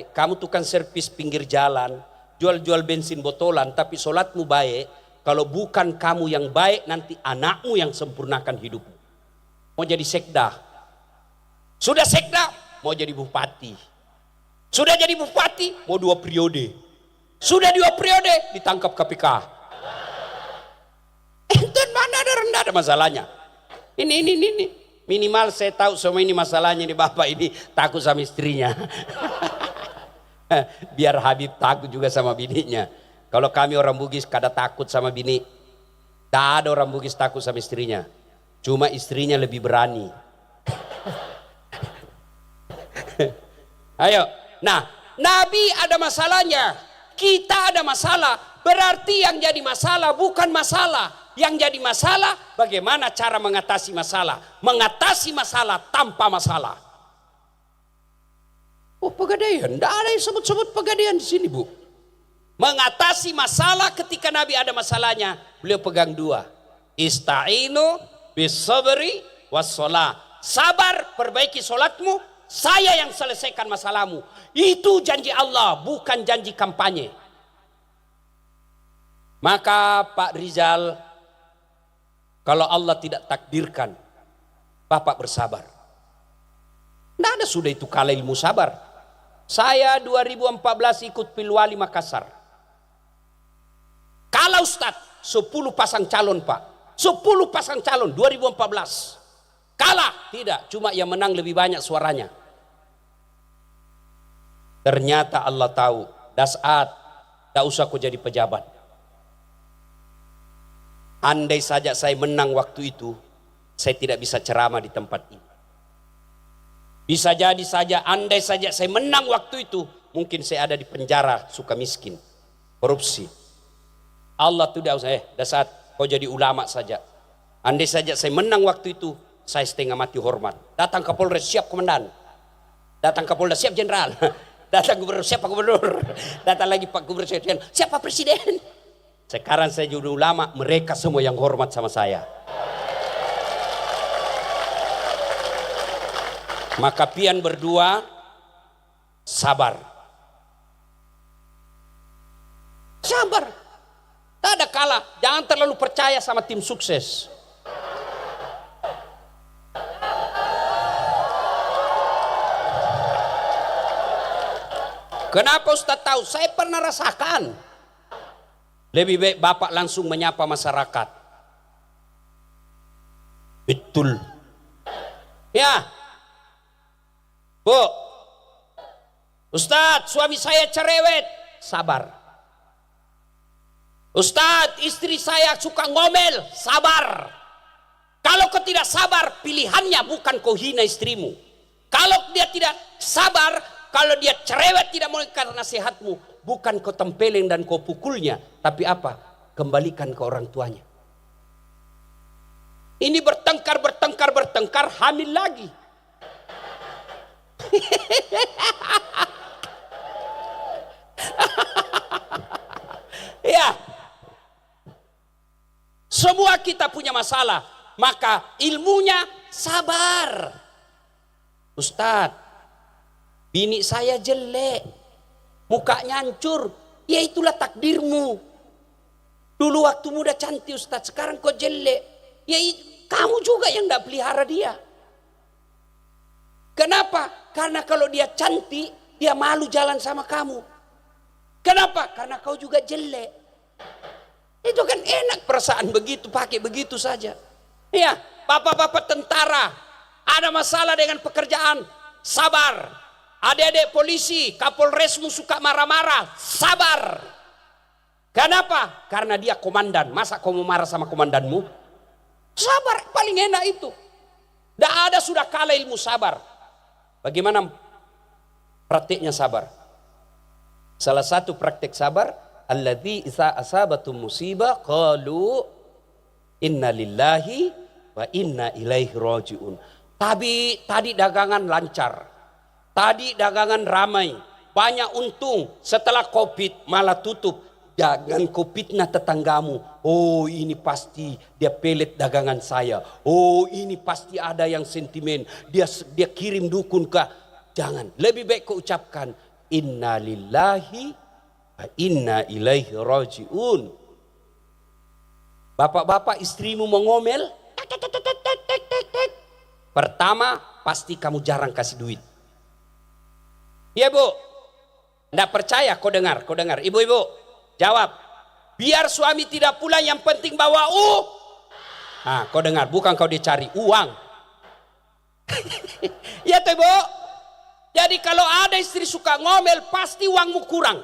baik. Kamu tukang servis pinggir jalan, jual-jual bensin botolan, tapi sholatmu baik. Kalau bukan kamu yang baik, nanti anakmu yang sempurnakan hidupmu. Mau jadi sekda, sudah sekda mau jadi bupati, sudah jadi bupati mau 2 periode, sudah 2 periode ditangkap KPK. Enten mana ada masalahnya. Ini minimal saya tahu semua ini masalahnya nih bapak ini takut sama istrinya. Biar Habib takut juga sama bininya. Kalau kami orang Bugis kada takut sama bini, tak ada orang Bugis takut sama istrinya. Cuma istrinya lebih berani. Ayo, nah Nabi ada masalahnya, kita ada masalah. Berarti yang jadi masalah bukan masalah. Yang jadi masalah bagaimana cara mengatasi masalah. Mengatasi masalah tanpa masalah. Oh pegadaian, tidak ada yang sebut-sebut pegadaian di sini bu. Mengatasi masalah ketika Nabi ada masalahnya, beliau pegang 2. Ista'inu bisabri wassalah. Sabar, perbaiki solatmu, saya yang selesaikan masalahmu. Itu janji Allah, bukan janji kampanye. Maka Pak Rizal, kalau Allah tidak takdirkan, Bapak bersabar. Tidak ada sudah itu kalah ilmu sabar. Saya 2014 ikut Pilwali Makassar. Kalah Ustadz, 10 pasang calon Pak. 10 pasang calon 2014. Kalah, tidak, cuma yang menang lebih banyak suaranya. Ternyata Allah tahu, Dasat, tak usah kau jadi pejabat. Andai saja saya menang waktu itu, saya tidak bisa ceramah di tempat ini. Bisa jadi saja, andai saja saya menang waktu itu, mungkin saya ada di penjara suka miskin, korupsi. Allah tidak usah, Dasat, kau jadi ulama saja. Andai saja saya menang waktu itu, saya setengah mati hormat. Datang ke Polres, siap komandan. Datang ke Polda, siap jenderal. Datang gubernur, siap Pak Gubernur. Datang lagi Pak Gubernur, siap Pak Presiden. Sekarang saya jadi ulama, mereka semua yang hormat sama saya. Maka pian berdua, sabar. Sabar. Tak ada kalah, jangan terlalu percaya sama tim sukses. Kenapa Ustaz tahu? Saya pernah rasakan. Lebih baik Bapak langsung menyapa masyarakat. Betul. Ya. Bu. Ustaz, suami saya cerewet. Sabar. Ustaz, istri saya suka ngomel. Sabar. Kalau kau tidak sabar, pilihannya bukan kau hina istrimu. Kalau dia tidak sabar, kalau dia cerewet tidak mau karena nasihatmu, bukan kau tempeleng dan kau pukulnya, tapi apa? Kembalikan ke orang tuanya. Ini bertengkar, hamil lagi. Ya. Semua kita punya masalah, maka ilmunya sabar. Ustadz, bini saya jelek, mukanya hancur, ya itulah takdirmu. Dulu waktu muda cantik Ustadz, sekarang kok jelek, ya kamu juga yang tidak pelihara dia. Kenapa? Karena kalau dia cantik, dia malu jalan sama kamu. Kenapa? Karena kau juga jelek. Itu kan enak perasaan begitu, pakai begitu saja. Ya, bapak-bapak tentara, ada masalah dengan pekerjaan, sabar. Adik-adik polisi, Kapolresmu suka marah-marah, sabar. Kenapa? Karena dia komandan. Masa kau mau marah sama komandanmu? Sabar, paling enak itu. Tidak ada sudah kalah ilmu sabar. Bagaimana praktiknya sabar? Salah satu praktik sabar, alladzi idza asabatum musibah qalu inna lillahi wa inna ilaihi rajiun. Tadi dagangan lancar. Tadi dagangan ramai, banyak untung. Setelah Covid malah tutup. Jangan kau fitnah tetanggamu. Oh ini pasti dia pelet dagangan saya. Oh ini pasti ada yang sentimen. Dia kirim dukun ke. Jangan. Lebih baik kau ucapkan. Inna lillahi wa inna ilaihi rajiun. Bapak-bapak, istrimu mau ngomel, pertama pasti kamu jarang kasih duit. Iya bu, nggak percaya? Kau dengar, ibu-ibu jawab. Biar suami tidak pulang, yang penting bawa Nah, kau dengar, bukan kau dicari uang. Ya tuh ibu. Jadi kalau ada istri suka ngomel, pasti uangmu kurang.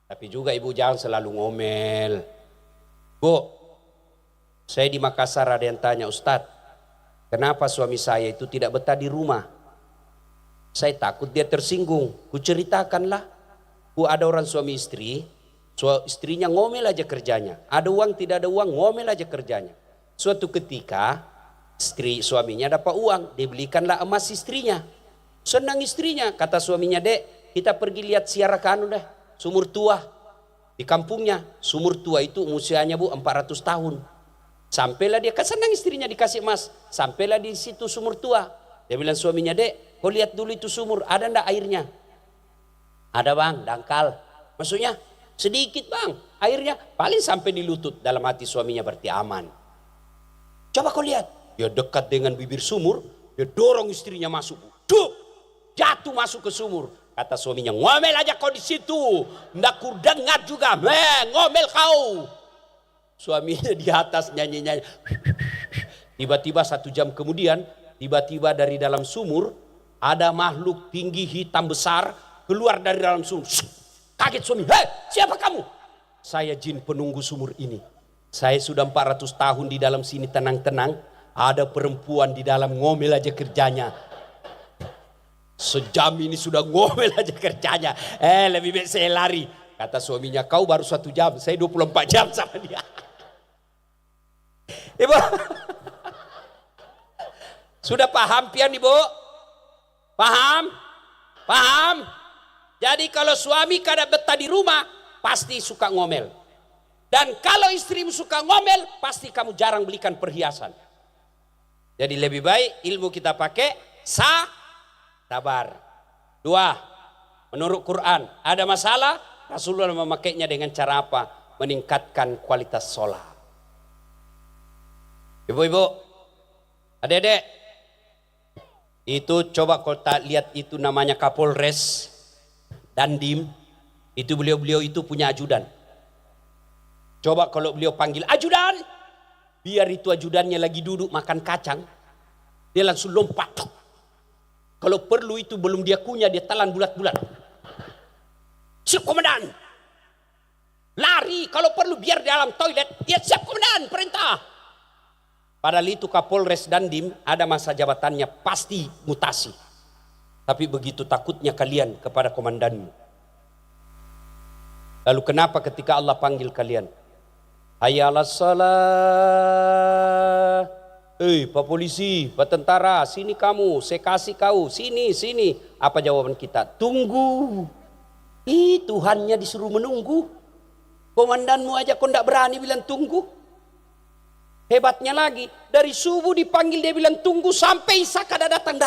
Tapi juga ibu jangan selalu ngomel. Bu, saya di Makassar ada yang tanya, Ustadz, kenapa suami saya itu tidak betah di rumah? Saya takut dia tersinggung. Ku ceritakanlah. Bu, ada orang suami istri, istrinya ngomel aja kerjanya. Ada uang tidak ada uang, ngomel aja kerjanya. Suatu ketika suaminya dapat uang, dibelikanlah emas istrinya. Senang istrinya, kata suaminya, Dek, kita pergi lihat ziarah deh, sumur tua di kampungnya. Sumur tua itu usianya bu 400 tahun. Sampailah dia, senang istrinya dikasih emas. Sampailah di situ sumur tua. Dia bilang suaminya, Dek, kau lihat dulu itu sumur, ada ndak airnya? Ada bang, dangkal. Maksudnya sedikit bang, airnya paling sampai di lutut. Dalam hati suaminya berarti aman. Coba kau lihat, dia dekat dengan bibir sumur, dia dorong istrinya masuk. Duh, jatuh masuk ke sumur. Kata suaminya, ngomel aja kau di situ, ndak ku dengar juga, ngomel kau. Suaminya di atas nyanyi-nyanyi. Tiba-tiba 1 jam kemudian, tiba-tiba dari dalam sumur ada makhluk tinggi hitam besar keluar dari dalam sumur. Kaget suami, hei siapa kamu? Saya jin penunggu sumur ini. Saya sudah 400 tahun di dalam sini tenang-tenang. Ada perempuan di dalam, ngomel aja kerjanya. Sejam ini sudah ngomel aja kerjanya. Lebih baik saya lari. Kata suaminya, kau baru 1 jam, saya 24 jam sama dia. Ibu, sudah paham pian ibu? Paham? Paham? Jadi kalau suami kada betah di rumah, pasti suka ngomel. Dan kalau istrimu suka ngomel, pasti kamu jarang belikan perhiasan. Jadi lebih baik ilmu kita pakai sabar. 2, menurut Quran, ada masalah, Rasulullah memakainya dengan cara apa? Meningkatkan kualitas sholat. Ibu-ibu, adik-adik, itu coba kau lihat, itu namanya Kapolres Dandim. Itu beliau itu punya ajudan. Coba kalau beliau panggil ajudan, biar itu ajudannya lagi duduk makan kacang, dia langsung lompat. Kalau perlu itu belum dia kunyah, dia telan bulat-bulat. Siap komandan. Lari kalau perlu, biar di dalam toilet, dia siap komandan, perintah. Padahal itu Kapolres Dandim ada masa jabatannya, pasti mutasi. Tapi begitu takutnya kalian kepada komandanmu. Lalu kenapa ketika Allah panggil kalian, hayya 'alas shalah, Pak polisi, Pak tentara, sini kamu, saya kasih kau, sini. Apa jawaban kita? Tunggu. Tuhannya disuruh menunggu. Komandanmu aja kau tidak berani bilang tunggu. Hebatnya lagi, dari subuh dipanggil dia bilang tunggu, sampai Isya kada datang.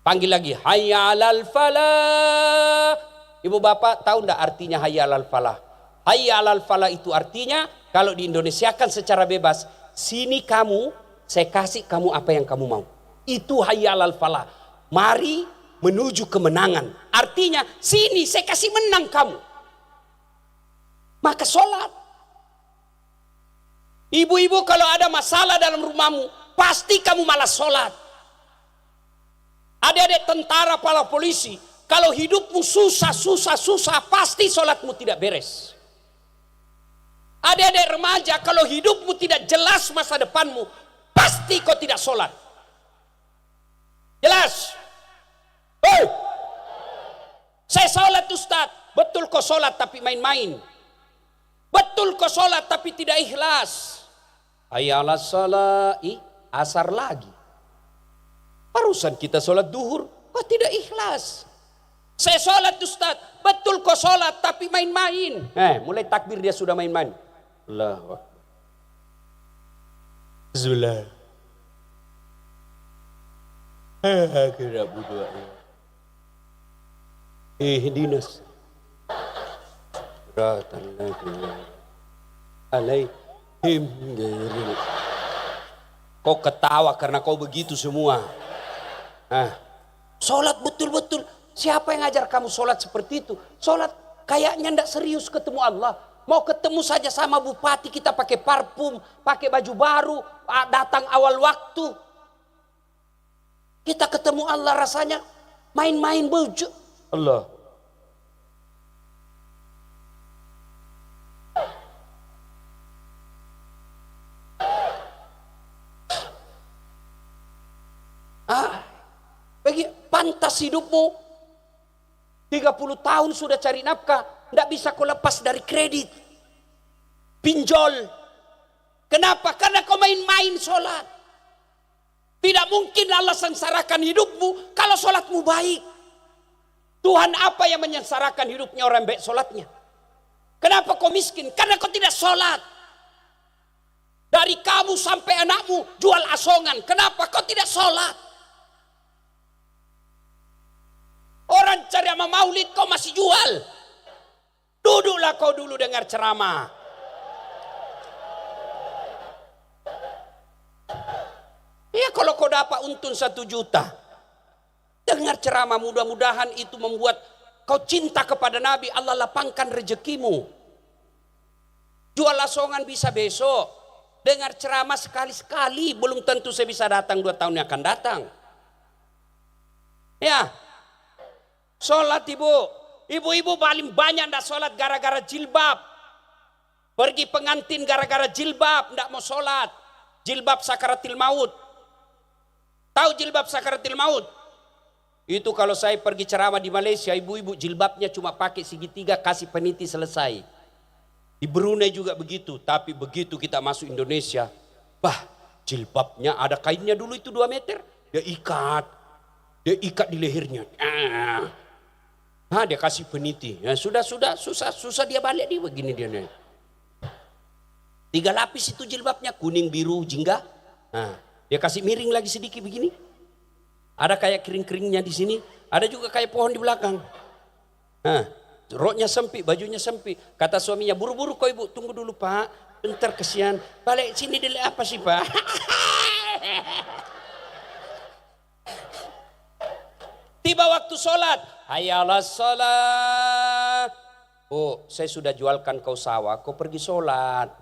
Panggil lagi, hayya 'alal falah. Ibu bapak tahu tidak artinya hayya 'alal falah? Hayya 'alal falah itu artinya, kalau di Indonesia kan secara bebas, sini kamu, saya kasih kamu apa yang kamu mau. Itu hayya 'alal falah. Mari menuju kemenangan. Artinya, sini saya kasih menang kamu. Maka sholat. Ibu-ibu kalau ada masalah dalam rumahmu, pasti kamu malas sholat. Adik-adik tentara, para polisi, kalau hidupmu susah, pasti sholatmu tidak beres. Adik-adik remaja, kalau hidupmu tidak jelas masa depanmu, pasti kau tidak sholat. Jelas? Saya sholat Ustaz. Betul kau sholat tapi main-main. Betul kau sholat tapi tidak ikhlas. Hayya 'alas shalah, asar lagi. Barusan kita sholat duhur, kau tidak ikhlas. Saya sholat Ustaz. Betul kau sholat tapi main-main. Mulai takbir dia sudah main-main. Allahu Akbar. Bismillah. Kira berdoa. ihdinas siratal alaihim ghairil. Kau ketawa karena kau begitu semua. Sholat betul-betul. Siapa yang ngajar kamu sholat seperti itu? Sholat kayaknya ndak serius ketemu Allah. Mau ketemu saja sama bupati kita pakai parfum, pakai baju baru, datang awal waktu. Kita ketemu Allah rasanya main-main baju. Allah. Bagi pantas hidupmu 30 tahun sudah cari nafkah, tidak bisa kau lepas dari kredit, pinjol. Kenapa? Karena kau main-main sholat. Tidak mungkin Allah sengsarakan hidupmu kalau sholatmu baik. Tuhan apa yang menyengsarakan hidupnya orang baik sholatnya? Kenapa kau miskin? Karena kau tidak sholat. Dari kamu sampai anakmu jual asongan. Kenapa kau tidak sholat? Orang ceramah maulid kau masih jual. Duduklah kau dulu dengar ceramah. Ya kalau kau dapat untung 1 juta, dengar ceramah, mudah-mudahan itu membuat kau cinta kepada Nabi. Allah lapangkan rezekimu. Jual asongan bisa besok. Dengar ceramah sekali-sekali, belum tentu saya bisa datang 2 tahun yang akan datang. Ya. Sholat ibu-ibu paling banyak ndak sholat gara-gara jilbab. Pergi pengantin gara-gara jilbab, ndak mau sholat. Jilbab sakaratil maut. Tahu jilbab sakaratil maut? Itu kalau saya pergi ceramah di Malaysia, ibu-ibu jilbabnya cuma pakai segitiga, kasih peniti, selesai. Di Brunei juga begitu, tapi begitu kita masuk Indonesia, jilbabnya ada kainnya dulu itu 2 meter, dia ikat di lehernya. Dia kasih peniti. Ya, sudah susah dia balik dia begini dia nih. 3 lapis itu jilbabnya, kuning, biru, jingga. Dia kasih miring lagi sedikit begini. Ada kayak kering-keringnya di sini, ada juga kayak pohon di belakang. Roknya sempit, bajunya sempit. Kata suaminya, buru-buru kau ibu, tunggu dulu pak, bentar kesian. Balik sini dulu apa sih pak? Tiba waktu sholat, hayalah sholat. Oh, saya sudah jualkan kau sawah, kau pergi sholat.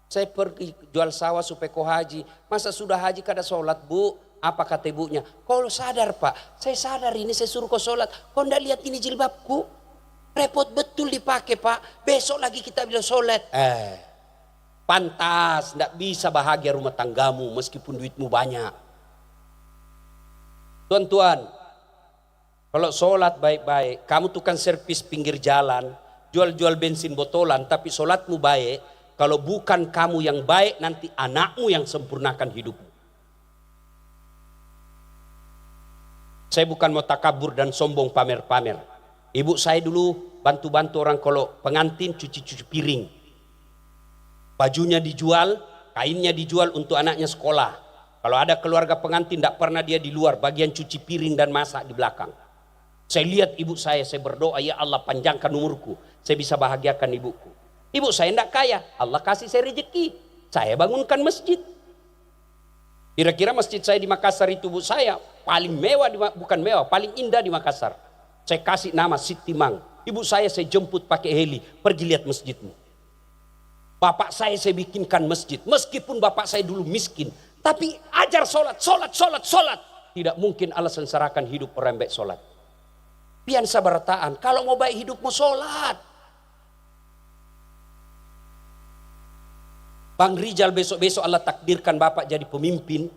Saya pergi jual sawah supaya kau haji. Masa sudah haji kada sholat bu? Apa kata ibunya? Kau sadar pak, saya sadar ini saya suruh kau sholat. Kau ndak lihat ini jilbabku? Repot betul dipakai pak. Besok lagi kita bilang sholat. Pantas, ndak bisa bahagia rumah tanggamu meskipun duitmu banyak. Tuan-tuan, kalau sholat baik-baik, kamu tukang servis pinggir jalan, jual-jual bensin botolan, tapi sholatmu baik, kalau bukan kamu yang baik, nanti anakmu yang sempurnakan hidupmu. Saya bukan mau takabur dan sombong pamer-pamer. Ibu saya dulu bantu-bantu orang kalau pengantin cuci-cuci piring. Bajunya dijual, kainnya dijual untuk anaknya sekolah. Kalau ada keluarga pengantin, tidak pernah dia di luar, bagian cuci piring dan masak di belakang. Saya lihat ibu saya berdoa, ya Allah panjangkan umurku, saya bisa bahagiakan ibuku. Ibu saya tidak kaya, Allah kasih saya rezeki, saya bangunkan masjid. Kira-kira masjid saya di Makassar itu bu saya paling mewah, bukan mewah, paling indah di Makassar. Saya kasih nama Siti Mang. Ibu saya jemput pakai heli, pergi lihat masjidmu. Bapak saya bikinkan masjid, meskipun bapak saya dulu miskin, tapi ajar sholat. Tidak mungkin Allah sengsarakan hidup orang baik sholat. Pian sabarataan, kalau mau baik hidupmu sholat. Bang Rijal besok-besok Allah takdirkan bapak jadi pemimpin.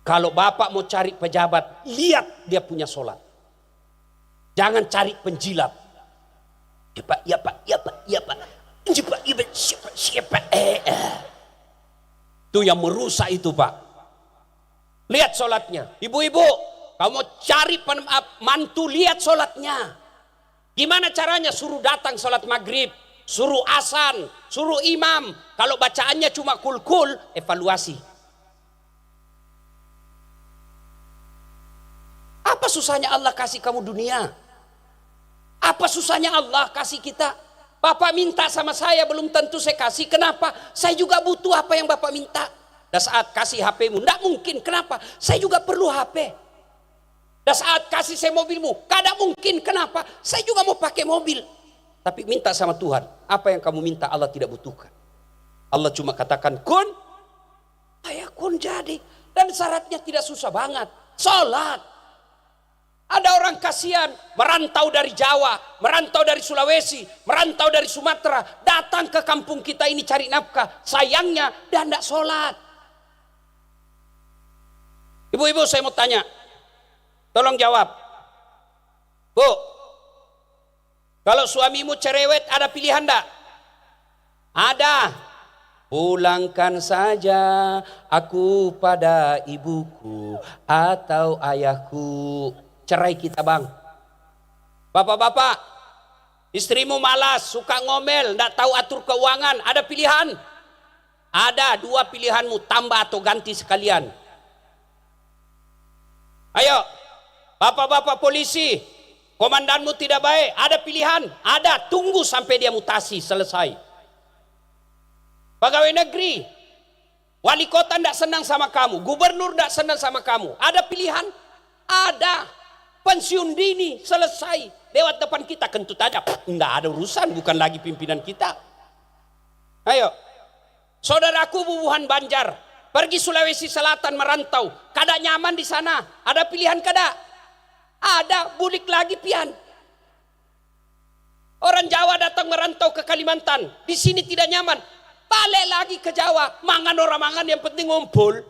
Kalau bapak mau cari pejabat, lihat dia punya sholat. Jangan cari penjilat. Ya pak. Siapa. Itu yang merusak itu pak. Lihat sholatnya. Ibu-ibu, kamu cari mantu, lihat sholatnya. Gimana caranya? Suruh datang sholat maghrib, suruh asan, suruh imam. Kalau bacaannya cuma kul-kul, evaluasi. Apa susahnya Allah kasih kamu dunia? Apa susahnya Allah kasih kita? Bapak minta sama saya belum tentu saya kasih. Kenapa? Saya juga butuh apa yang Bapak minta. Dan saat kasih HP-mu, tidak mungkin. Kenapa? Saya juga perlu HP. Dan saat kasih saya mobilmu, kada mungkin. Kenapa? Saya juga mau pakai mobil. Tapi minta sama Tuhan, apa yang kamu minta Allah tidak butuhkan. Allah cuma katakan kun, kun jadi. Dan syaratnya tidak susah banget. Sholat. Ada orang kasihan merantau dari Jawa, merantau dari Sulawesi, merantau dari Sumatera, datang ke kampung kita ini cari nafkah. Sayangnya dia tidak sholat. Ibu-ibu saya mau tanya, tolong jawab. Bu, kalau suamimu cerewet ada pilihan enggak? Ada. Pulangkan saja aku pada ibuku atau ayahku. Cerai kita bang. Bapak-bapak, istrimu malas, suka ngomel, enggak tahu atur keuangan. Ada pilihan? Ada, 2 pilihanmu, tambah atau ganti sekalian. Ayo, bapak-bapak polisi, komandanmu tidak baik, ada pilihan? Ada, tunggu sampai dia mutasi, selesai. Pegawai negeri, wali kota tidak senang sama kamu, gubernur tidak senang sama kamu, ada pilihan? Ada. Pensiun dini, selesai. Lewat depan kita, kentut aja, tidak ada urusan, bukan lagi pimpinan kita. Ayo, saudaraku bubuhan Banjar, pergi Sulawesi Selatan merantau, kada nyaman di sana, ada pilihan kada? Ada, bulik lagi pian. Orang Jawa datang merantau ke Kalimantan, di sini tidak nyaman, balik lagi ke Jawa, mangan orang mangan yang penting ngumpul.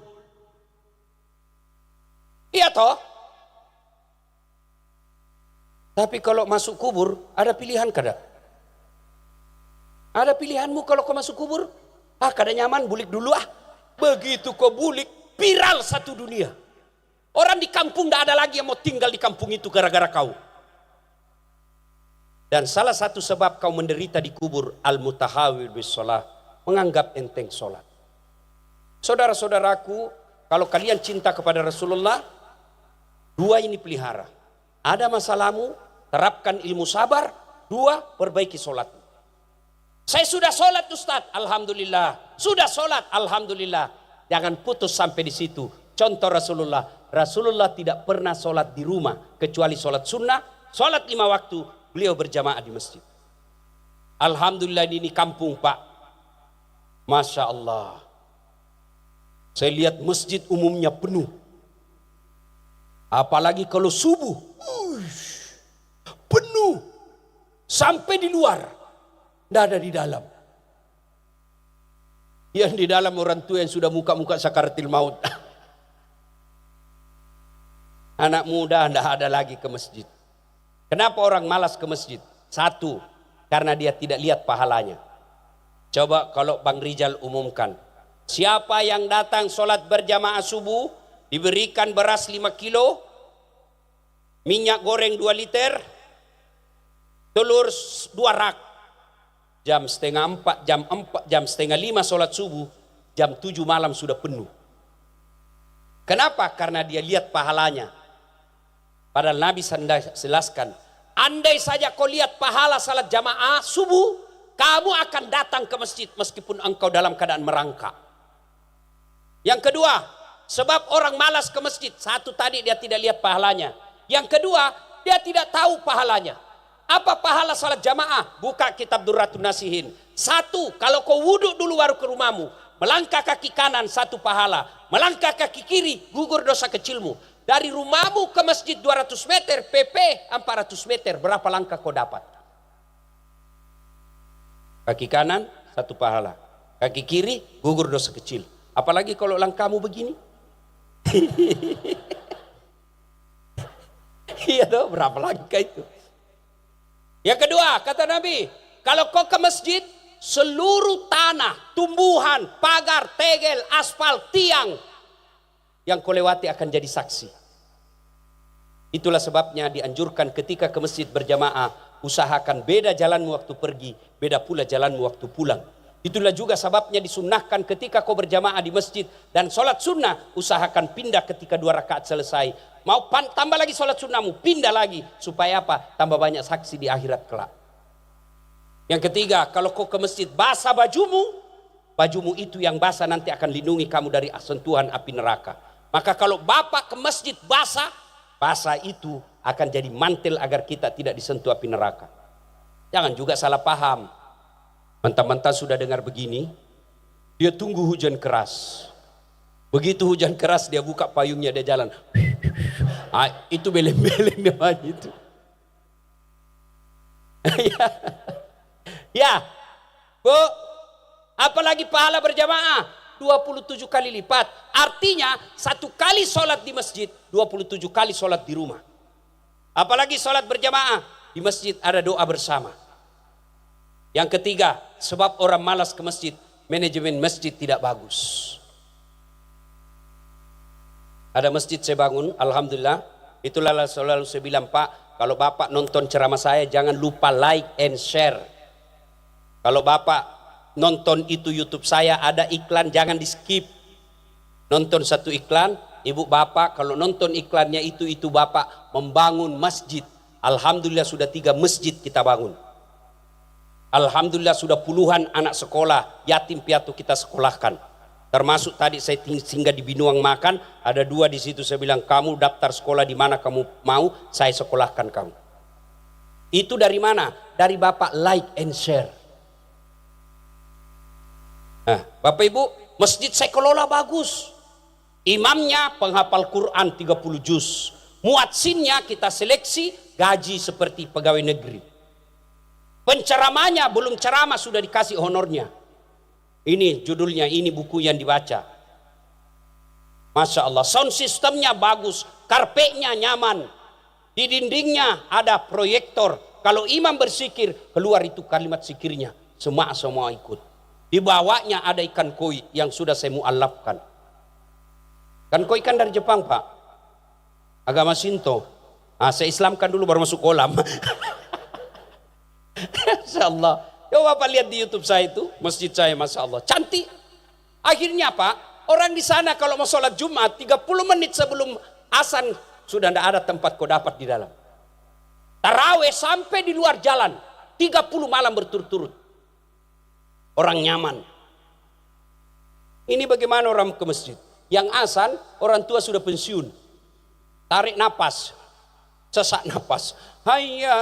Iya toh? Tapi kalau masuk kubur, ada pilihan kada? Ada pilihanmu kalau kau masuk kubur? Kada nyaman, bulik dulu ah. Begitu kau bulik, viral satu dunia. Orang di kampung tidak ada lagi yang mau tinggal di kampung itu gara-gara kau. Dan salah satu sebab kau menderita di kubur, al-mutahawil bis sholah, menganggap enteng sholat. Saudara-saudaraku, kalau kalian cinta kepada Rasulullah, 2 ini pelihara. Ada masalahmu, terapkan ilmu sabar. 2, perbaiki sholat. Saya sudah sholat Ustaz, alhamdulillah. Sudah sholat, alhamdulillah. Jangan putus sampai di situ. Contoh Rasulullah tidak pernah sholat di rumah kecuali sholat sunnah. Sholat 5 waktu, beliau berjamaah di masjid. Alhamdulillah ini kampung Pak. Masya Allah. Saya lihat masjid umumnya penuh. Apalagi kalau subuh, penuh sampai di luar, tidak ada di dalam. Yang di dalam orang tua yang sudah muka-muka sakaratil maut. Anak muda tidak ada lagi ke masjid. Kenapa orang malas ke masjid? 1, karena dia tidak lihat pahalanya. Coba kalau Bang Rijal umumkan, siapa yang datang sholat berjamaah subuh, diberikan beras 5 kilo, minyak goreng 2 liter, telur 2 rak, jam setengah 4, jam setengah 5 sholat subuh, jam 7 malam sudah penuh. Kenapa? Karena dia lihat pahalanya. Padahal Nabi jelaskan, andai saja kau lihat pahala salat jamaah subuh, kamu akan datang ke masjid meskipun engkau dalam keadaan merangkak. Yang kedua, sebab orang malas ke masjid. 1 tadi dia tidak lihat pahalanya. Yang kedua, dia tidak tahu pahalanya. Apa pahala salat jamaah? Buka kitab Durratun Nasihin. 1, kalau kau wudhu dulu baru ke rumahmu, melangkah kaki kanan 1 pahala, melangkah kaki kiri gugur dosa kecilmu. Dari rumahmu ke masjid 200 meter, PP 400 meter, berapa langkah kau dapat? Kaki kanan 1 pahala, kaki kiri gugur dosa kecil. Apalagi kalau langkahmu begini. Iya dong, berapa langkah itu? Yang kedua, kata Nabi, kalau kau ke masjid, seluruh tanah, tumbuhan, pagar, tegel, aspal, tiang yang kau lewati akan jadi saksi. Itulah sebabnya dianjurkan ketika ke masjid berjamaah, usahakan beda jalanmu waktu pergi, beda pula jalanmu waktu pulang. Itulah juga sebabnya disunnahkan ketika kau berjamaah di masjid dan sholat sunnah, usahakan pindah ketika 2 rakaat selesai. Mau tambah lagi sholat sunnahmu, pindah lagi. Supaya apa? Tambah banyak saksi di akhirat kelak. Yang ketiga, kalau kau ke masjid basah bajumu, bajumu itu yang basah nanti akan lindungi kamu dari sentuhan api neraka. Maka kalau bapak ke masjid basah, basah itu akan jadi mantel agar kita tidak disentuh api neraka. Jangan juga salah paham. Mentah-mentah sudah dengar begini, dia tunggu hujan keras. Begitu hujan keras dia buka payungnya, dia jalan. Itu beleng-beleng namanya itu. Ya, Bu, apalagi pahala berjamaah 27 kali lipat. Artinya 1 kali sholat di masjid, 27 kali sholat di rumah. Apalagi sholat berjamaah di masjid ada doa bersama. Yang ketiga, sebab orang malas ke masjid, manajemen masjid tidak bagus. Ada masjid saya bangun, alhamdulillah. Itulah selalu saya bilang, Pak, kalau Bapak nonton ceramah saya jangan lupa like and share. Kalau Bapak nonton itu YouTube saya ada iklan, jangan di skip. Nonton 1 iklan, Ibu Bapak kalau nonton iklannya itu Bapak membangun masjid. Alhamdulillah sudah 3 masjid kita bangun. Alhamdulillah sudah puluhan anak sekolah yatim piatu kita sekolahkan. Termasuk tadi saya singgah di Binuang makan, ada 2 di situ saya bilang, kamu daftar sekolah di mana kamu mau, saya sekolahkan kamu. Itu dari mana? Dari Bapak like and share. Nah, Bapak Ibu, masjid saya kelola bagus. Imamnya penghafal Quran 30 juz. Muadzinnya kita seleksi gaji seperti pegawai negeri. Penceramanya belum ceramah sudah dikasih honornya. Ini judulnya, ini buku yang dibaca. Masya Allah, sound systemnya bagus, karpetnya nyaman, di dindingnya ada proyektor. Kalau imam bersikir, keluar itu kalimat sikirnya, semua ikut. Di bawahnya ada ikan koi yang sudah saya mu'alafkan. Ikan koi kan dari Jepang, Pak, agama Shinto. Saya islamkan dulu baru masuk kolam. Masya Allah. Coba Bapak lihat di YouTube saya itu, masjid saya, Masya Allah, cantik. Akhirnya Pak, orang di sana kalau mau sholat Jumat 30 menit sebelum azan sudah tidak ada tempat kau dapat di dalam. Taraweh sampai di luar jalan, 30 malam berturut-turut. Orang nyaman. Ini bagaimana orang ke masjid? Yang azan, orang tua sudah pensiun. Tarik napas, sesak napas. Hayya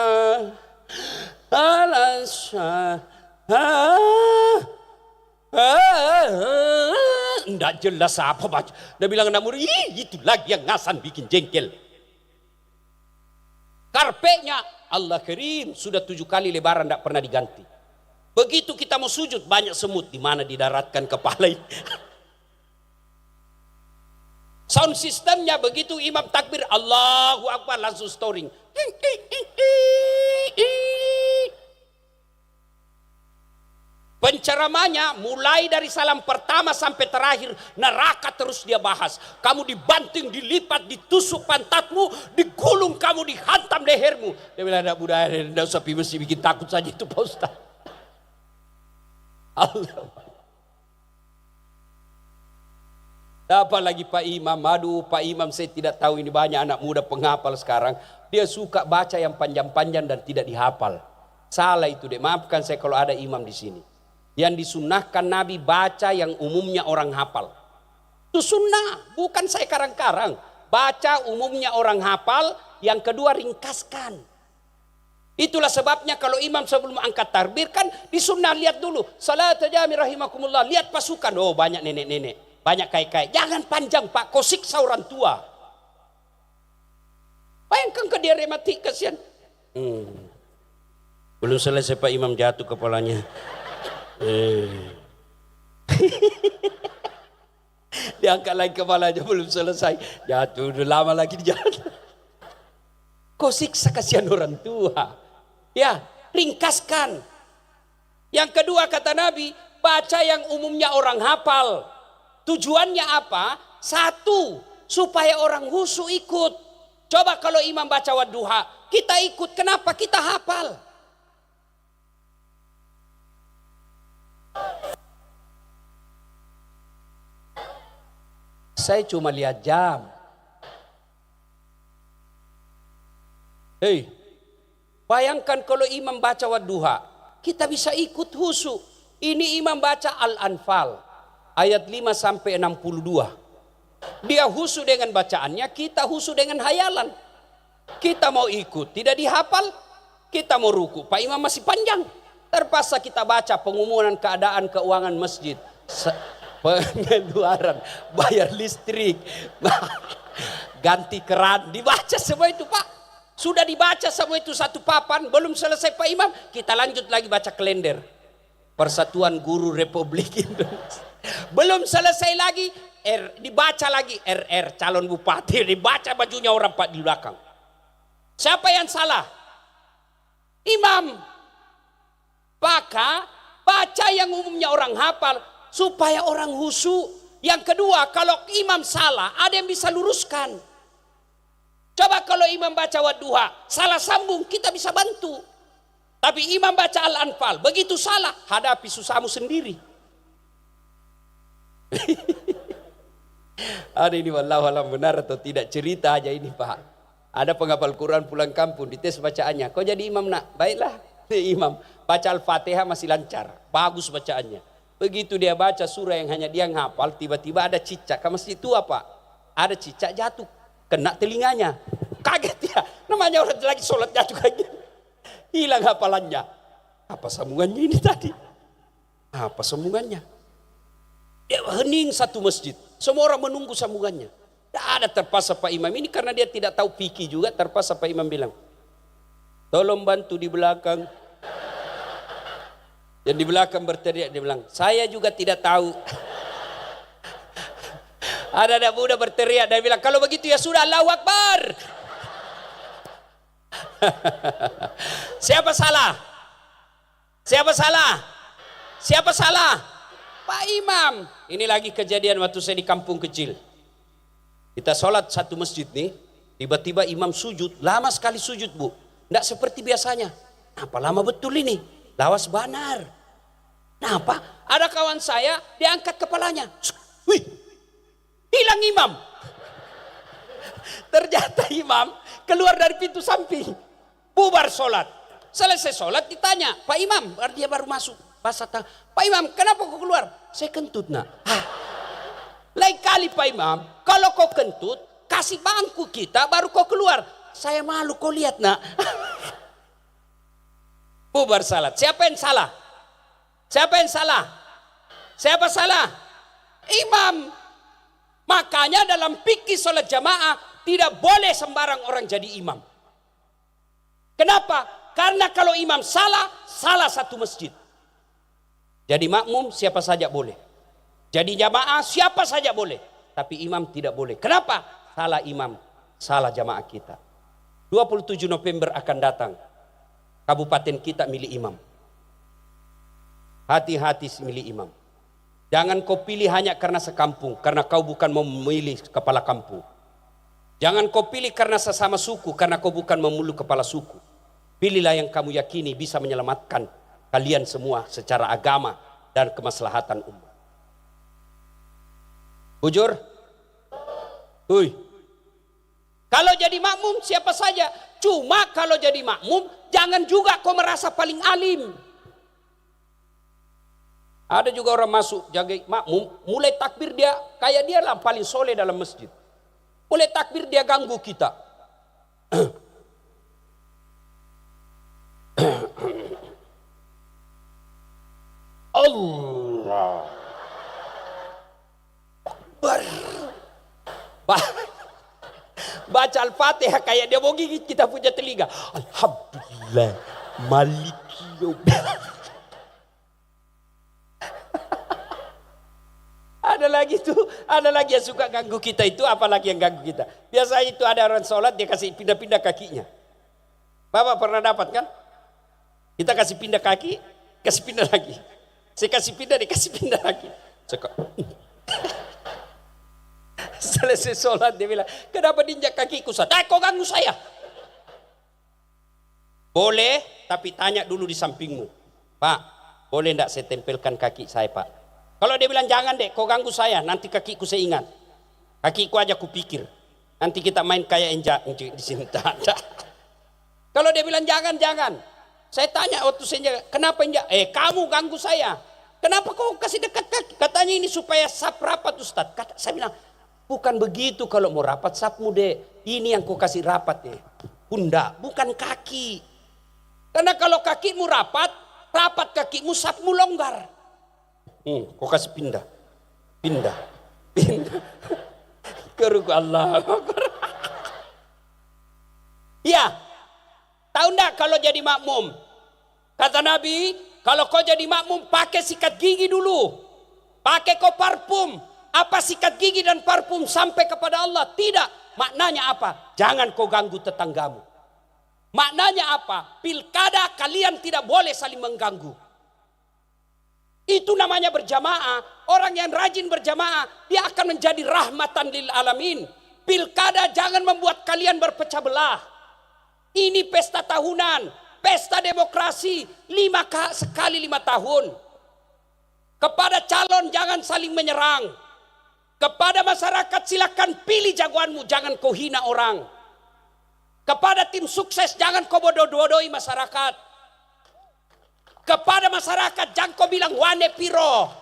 enggak jelas apa baca. Dia bilang anak murid, itu lagi yang ngasan bikin jengkel. Karpetnya Allah Karim sudah 7 kali lebaran tidak pernah diganti. Begitu kita mau sujud banyak semut, di mana didaratkan kepala ini. Sound systemnya begitu imam takbir Allahu Akbar langsung storing. Penceramanya mulai dari salam pertama sampai terakhir neraka terus dia bahas. Kamu dibanting, dilipat, ditusuk pantatmu, digulung kamu, dihantam lehermu. Dia bilang tidak budaya, tidak usah mesti bikin takut saja itu Pak Ustaz. Allah. Apalagi Pak Imam, aduh Pak Imam saya tidak tahu ini banyak anak muda penghafal sekarang. Dia suka baca yang panjang-panjang dan tidak dihafal. Salah itu deh, maafkan saya kalau ada imam di sini. Yang disunnahkan Nabi baca yang umumnya orang hafal. Itu sunnah, bukan saya karang-karang. Baca umumnya orang hafal, yang kedua ringkaskan. Itulah sebabnya kalau imam sebelum angkat takbir kan disunnah lihat dulu. Salat jami rahimakumullah, lihat pasukan, oh banyak nenek-nenek. Banyak kai-kai, jangan panjang Pak, kau siksa orang tua. Bayangkan ke dia rematik kasihan. Belum selesai Pak Imam jatuh kepalanya. Diangkat lagi kepalanya belum selesai, jatuh udah lama lagi jatuh. Kau siksa kasihan orang tua. Ya, ringkaskan. Yang kedua kata Nabi, baca yang umumnya orang hafal. Tujuannya apa? 1, supaya orang khusyuk ikut. Coba kalau imam baca wadduha, kita ikut. Kenapa? Kita hafal. saya cuma lihat jam. Hei, bayangkan kalau imam baca wadduha, kita bisa ikut khusyuk. Ini imam baca Al-Anfal ayat 5 sampai 62. Dia khusyuk dengan bacaannya, kita khusyuk dengan hayalan. Kita mau ikut, tidak dihafal, kita mau ruku, Pak Imam masih panjang. Terpaksa kita baca pengumuman keadaan keuangan masjid, pengeluaran, bayar listrik, ganti keran, dibaca semua itu Pak. Sudah dibaca semua itu satu papan, belum selesai Pak Imam, kita lanjut lagi baca kalender. Persatuan Guru Republik Indonesia. Belum selesai lagi, dibaca lagi RR, calon bupati, dibaca bajunya orang Pak di belakang. Siapa yang salah? Imam. Maka baca yang umumnya orang hafal supaya orang khusyuk. Yang kedua, kalau imam salah, ada yang bisa luruskan. Coba kalau imam baca wadduha, salah sambung, kita bisa bantu. Tapi imam baca Al-Anfal, begitu salah, hadapi susahmu sendiri. Ada ini wallahu alam benar atau tidak, cerita aja ini Pak. Ada penghafal Quran pulang kampung, dites bacaannya. Kau jadi imam nak? Baiklah, imam. Baca Al-Fatihah masih lancar, bagus bacaannya. Begitu dia baca surah yang hanya dia ngapal, tiba-tiba ada cicak. Ke masjid itu apa? Ada cicak jatuh, kena telinganya. Kaget ya, namanya orang lagi sholat jatuh kaget. Hilang hafalannya. Apa sambungannya ini tadi? Apa sambungannya? Dia hening satu masjid. Semua orang menunggu sambungannya. Tidak ada, terpaksa Pak Imam ini karena dia tidak tahu fikih juga, terpaksa Pak Imam bilang, tolong bantu di belakang. Yang di belakang berteriak, dia bilang, saya juga tidak tahu. Ada anak muda berteriak, dia bilang, kalau begitu ya sudah, Allahu Akbar. Siapa salah? Siapa salah? Siapa salah? Pak Imam. Ini lagi kejadian waktu saya di kampung kecil. Kita sholat satu masjid nih, tiba-tiba imam sujud, lama sekali sujud Bu. Tidak seperti biasanya. Apa lama betul ini? Lawas banar. Kenapa? Ada kawan saya, diangkat kepalanya. Wih, hilang imam. Ternyata imam keluar dari pintu samping. Bubar sholat. Selesai sholat ditanya, Pak Imam, dia baru masuk. Pak Imam, kenapa kau keluar? Saya kentut nak. Lain kali Pak Imam, kalau kau kentut, kasih bangku kita baru kau keluar. Saya malu kau lihat nak. Bubar salat. Siapa yang salah? Siapa yang salah? Siapa salah? Imam. Makanya dalam fikih sholat jamaah tidak boleh sembarang orang jadi imam. Kenapa? Karena kalau imam salah, salah satu masjid. Jadi makmum siapa saja boleh. Jadi jamaah siapa saja boleh. Tapi imam tidak boleh. Kenapa? Salah imam, salah jamaah kita. 27 November akan datang. Kabupaten kita milik imam. Hati-hati milik imam. Jangan kau pilih hanya karena sekampung. Karena kau bukan memilih kepala kampung. Jangan kau pilih karena sesama suku. Karena kau bukan memilih kepala suku. Pilihlah yang kamu yakini bisa menyelamatkan kalian semua secara agama dan kemaslahatan umat. Bujur? Hui. Kalau jadi makmum siapa saja. Cuma kalau jadi makmum jangan juga kau merasa paling alim. Ada juga orang masuk jaga makmum, mulai takbir dia kayak dia lah paling soleh dalam masjid. Mulai takbir dia ganggu kita. Allah Akbar. Baca Al-Fatihah kayak dia mau gigit kita punya telinga. Alhamdulillah Maliki Yaumiddin. Ada lagi yang suka ganggu kita itu, apalagi yang ganggu kita. Biasanya itu ada orang sholat dia kasih pindah-pindah kakinya. Bapak pernah dapat kan? Kita kasih pindah kaki, kasih pindah lagi. Saya kasih pindah, dia kasih pindah lagi. Selesai sholat dia bilang, kenapa diinjak kakiku? Kau ganggu saya. Boleh, tapi tanya dulu di sampingmu. Pak, boleh enggak saya tempelkan kaki saya Pak? Kalau dia bilang jangan dek, kau ganggu saya, nanti kakiku saya ingat. Kakiku aja kupikir. Nanti kita main kayak injak di sini. Kalau dia bilang jangan. Saya tanya waktu saya jaga, kenapa injak? Kamu ganggu saya. Kenapa kau kasih dekat kaki? Katanya ini supaya sap rapat Ustaz. Saya bilang, bukan begitu kalau mau rapat sapmu deh. Ini yang kau kasih rapat deh. Pundak, bukan kaki. Karena kalau kakimu rapat kakimu sapmu longgar. Kau kasih pindah. Keruku Allah. Ya, tahu enggak kalau jadi makmum? Kata Nabi, kalau kau jadi makmum pakai sikat gigi dulu. Pakai kau parfum. Apa sikat gigi dan parfum sampai kepada Allah? Tidak. Maknanya apa? Jangan kau ganggu tetanggamu. Maknanya apa? Pilkada kalian tidak boleh saling mengganggu. Itu namanya berjamaah. Orang yang rajin berjamaah, dia akan menjadi rahmatan lil alamin. Pilkada jangan membuat kalian berpecah belah. Ini pesta tahunan, pesta demokrasi, 5 sekali 5 tahun. Kepada calon jangan saling menyerang. Kepada masyarakat silakan pilih jagoanmu, jangan kau hina orang. Kepada tim sukses jangan kau bodoh-bodohi masyarakat. Kepada masyarakat jangan kau bilang wane piro.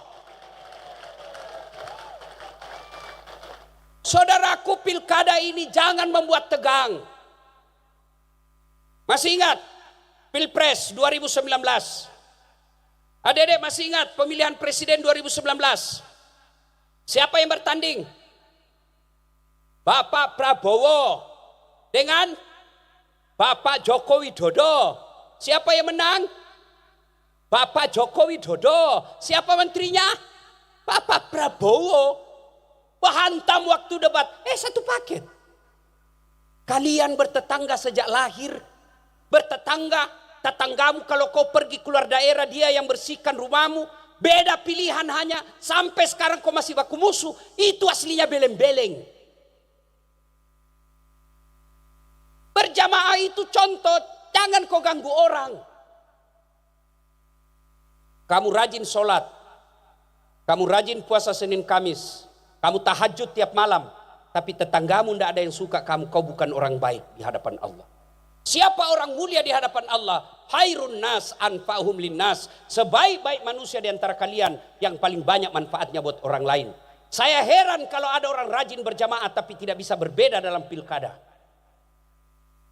Saudaraku, pilkada ini jangan membuat tegang. Masih ingat Pilpres 2019? Adik-adik masih ingat pemilihan presiden 2019? Siapa yang bertanding? Bapak Prabowo dengan Bapak Joko Widodo. Siapa yang menang? Bapak Joko Widodo. Siapa menterinya? Bapak Prabowo. Hantam waktu debat. Satu paket. Kalian bertetangga sejak lahir. Tetanggamu kalau kau pergi keluar daerah dia yang bersihkan rumahmu. Beda pilihan hanya sampai sekarang kau masih baku musuh. Itu aslinya beleng-beleng. Berjamaah itu contoh. Jangan kau ganggu orang. Kamu rajin sholat. Kamu rajin puasa Senin Kamis. Kamu tahajud tiap malam. Tapi tetanggamu tidak ada yang suka kamu. Kau bukan orang baik di hadapan Allah. Siapa orang mulia di hadapan Allah? Khairun nas anfa'uhum linnas. Sebaik-baik manusia di antara kalian yang paling banyak manfaatnya buat orang lain. Saya heran kalau ada orang rajin berjamaah tapi tidak bisa berbeda dalam pilkada.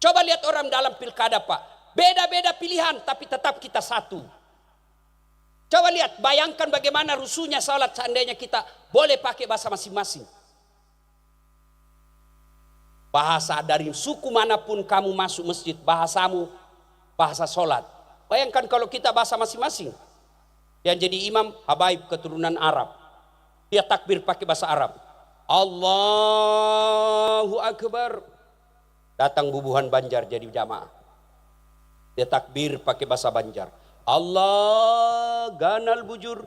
Coba lihat orang dalam pilkada, Pak. Beda-beda pilihan tapi tetap kita satu. Coba lihat, bayangkan bagaimana rusuhnya salat seandainya kita boleh pakai bahasa masing-masing. Bahasa dari suku manapun kamu masuk masjid, bahasamu bahasa sholat. Bayangkan kalau kita bahasa masing-masing. Yang jadi imam Habaib keturunan Arab. Dia takbir pakai bahasa Arab. Allahu Akbar. Datang Bubuhan Banjar jadi jamaah. Dia takbir pakai bahasa Banjar. Allah ganal bujur.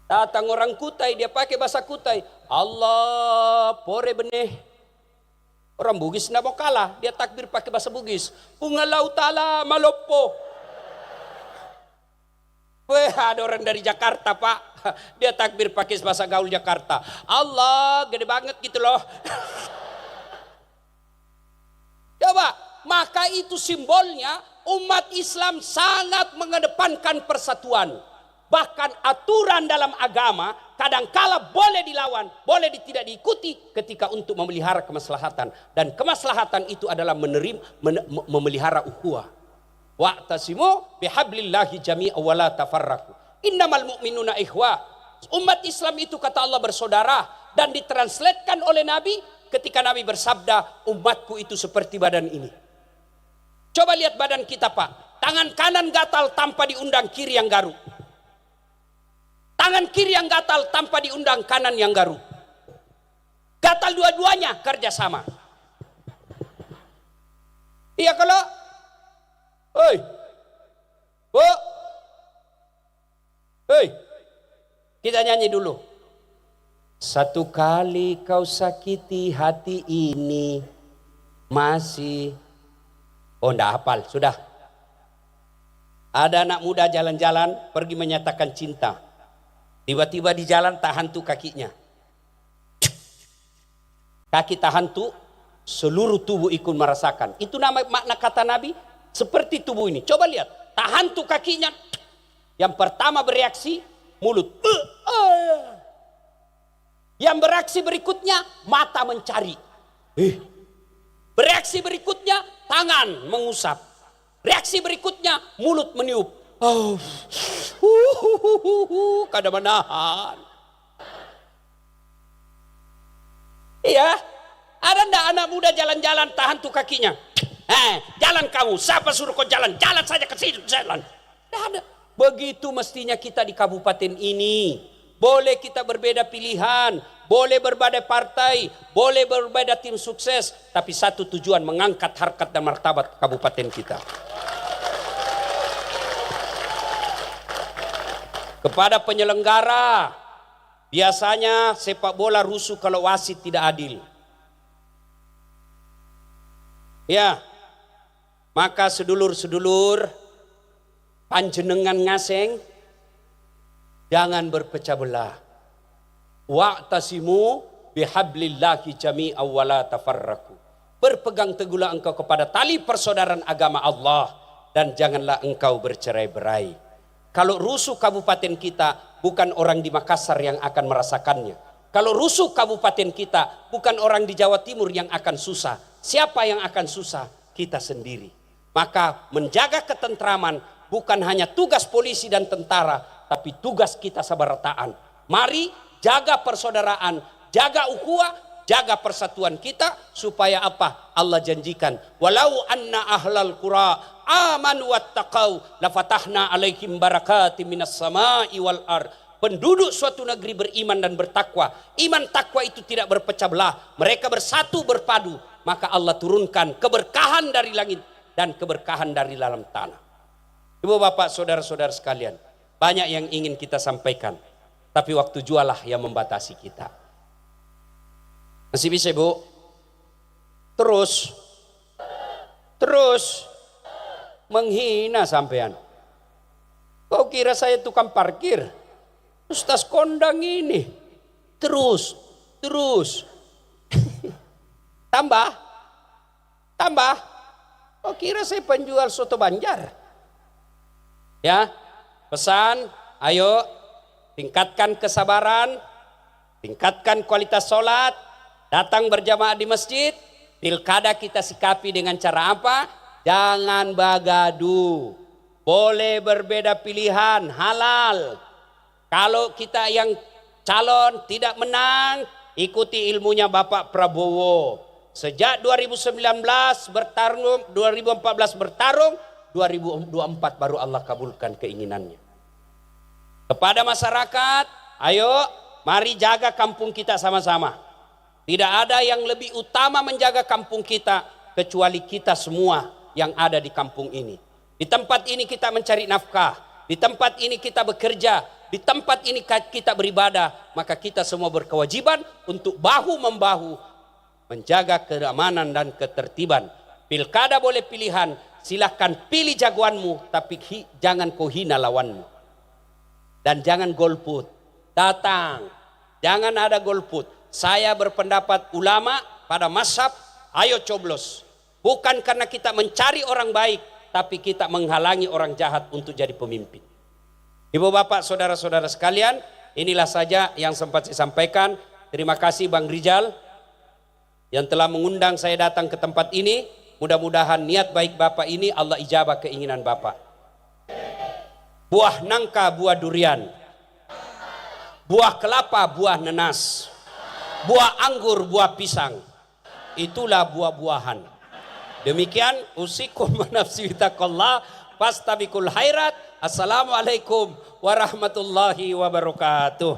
Datang orang Kutai, dia pakai bahasa Kutai. Allah pore beneh. Orang Bugis tidak mau kalah, dia takbir pakai bahasa Bugis. Ungalau ta'ala malopo. Weh, ada orang dari Jakarta, Pak. Dia takbir pakai bahasa gaul Jakarta. Allah gede banget gitu loh. Coba, maka itu simbolnya umat Islam sangat mengedepankan persatuan. Bahkan aturan dalam agama kadangkala boleh dilawan, boleh tidak diikuti ketika untuk memelihara kemaslahatan. Dan kemaslahatan itu adalah memelihara ukhuwah. Wa'tasimu bihablillahi jami'a wa la tafarraqu. Innamal mu'minuna ikhwah. Umat Islam itu kata Allah bersaudara. Dan ditranslatekan oleh Nabi ketika Nabi bersabda, umatku itu seperti badan ini. Coba lihat badan kita, Pak. Tangan kanan gatal tanpa diundang kiri yang garuk. Tangan kiri yang gatal tanpa diundang kanan yang garuk. Gatal dua-duanya kerjasama. Iya kalau, hei, hei, kita nyanyi dulu. Satu kali kau sakiti hati ini masih, oh enggak hafal, sudah. Ada anak muda jalan-jalan pergi menyatakan cinta. Tiba-tiba di jalan tahan tuh kakinya. Kaki tahan tuh, seluruh tubuh ikut merasakan. Itu makna kata Nabi, seperti tubuh ini. Coba lihat, tahan tuh kakinya. Yang pertama bereaksi, mulut. Yang bereaksi berikutnya, mata mencari. Bereaksi berikutnya, tangan mengusap. Reaksi berikutnya, mulut meniup. Kada menahan. Iya, ada ndak anak muda jalan-jalan tahan tuh kakinya? Jalan kamu, siapa suruh kau jalan? Jalan saja ke situ jalan. Tidak ada. Begitu mestinya kita di kabupaten ini. Boleh kita berbeda pilihan, boleh berbeda partai, boleh berbeda tim sukses, tapi satu tujuan, mengangkat harkat dan martabat kabupaten kita. Kepada penyelenggara, biasanya sepak bola rusuh kalau wasit tidak adil. Ya, maka sedulur-sedulur, panjenengan ngaseng, jangan berpecah belah. Wa'tasimu bihablillahi jami'an wa la tafarraqu. Berpegang teguhlah engkau kepada tali persaudaraan agama Allah dan janganlah engkau bercerai-berai. Kalau rusuh kabupaten kita, bukan orang di Makassar yang akan merasakannya. Kalau rusuh kabupaten kita, bukan orang di Jawa Timur yang akan susah. Siapa yang akan susah? Kita sendiri. Maka menjaga ketentraman bukan hanya tugas polisi dan tentara, tapi tugas kita sabarataan. Mari jaga persaudaraan, jaga ukhuwah, jaga persatuan kita, supaya apa? Allah janjikan, walau anna ahlal qura amanu wattaqau lafatahna alaihim barakatim minas sama'i wal ard. Penduduk suatu negeri beriman dan bertakwa, iman takwa itu tidak berpecah belah, mereka bersatu berpadu, maka Allah turunkan keberkahan dari langit dan keberkahan dari dalam tanah. Ibu bapak saudara-saudara sekalian, banyak yang ingin kita sampaikan, tapi waktu jualah yang membatasi kita. Masih bisa bu? Terus menghina sampean. Kau kira saya tukang parkir? Ustaz kondang ini. Terus. Tambah. Kau kira saya penjual soto Banjar? Ya, pesan, ayo tingkatkan kesabaran, tingkatkan kualitas sholat, datang berjamaah di masjid. Pilkada kita sikapi dengan cara apa? Jangan bagadu. Boleh berbeda pilihan, halal. Kalau kita yang calon tidak menang, ikuti ilmunya Bapak Prabowo. Sejak 2019 bertarung, 2014 bertarung, 2024 baru Allah kabulkan keinginannya. Kepada masyarakat, ayo mari jaga kampung kita sama-sama. Tidak ada yang lebih utama menjaga kampung kita kecuali kita semua yang ada di kampung ini. Di tempat ini kita mencari nafkah, di tempat ini kita bekerja, di tempat ini kita beribadah, maka kita semua berkewajiban untuk bahu-membahu menjaga keamanan dan ketertiban. Pilkada boleh pilihan, silahkan pilih jagoanmu, tapi jangan kau hina lawanmu. Dan jangan golput, datang, jangan ada golput. Saya berpendapat ulama pada mazhab, ayo coblos. Bukan karena kita mencari orang baik, tapi kita menghalangi orang jahat untuk jadi pemimpin. Ibu bapak saudara-saudara sekalian, inilah saja yang sempat saya sampaikan. Terima kasih Bang Rijal yang telah mengundang saya datang ke tempat ini. Mudah-mudahan niat baik bapak ini Allah ijabah keinginan bapak. Buah nangka, buah durian. Buah kelapa, buah nenas. Buah anggur, buah pisang. Itulah buah-buahan. Demikian usikum nafsi bitaqallah fastabikul khairat. Assalamualaikum warahmatullahi wabarakatuh.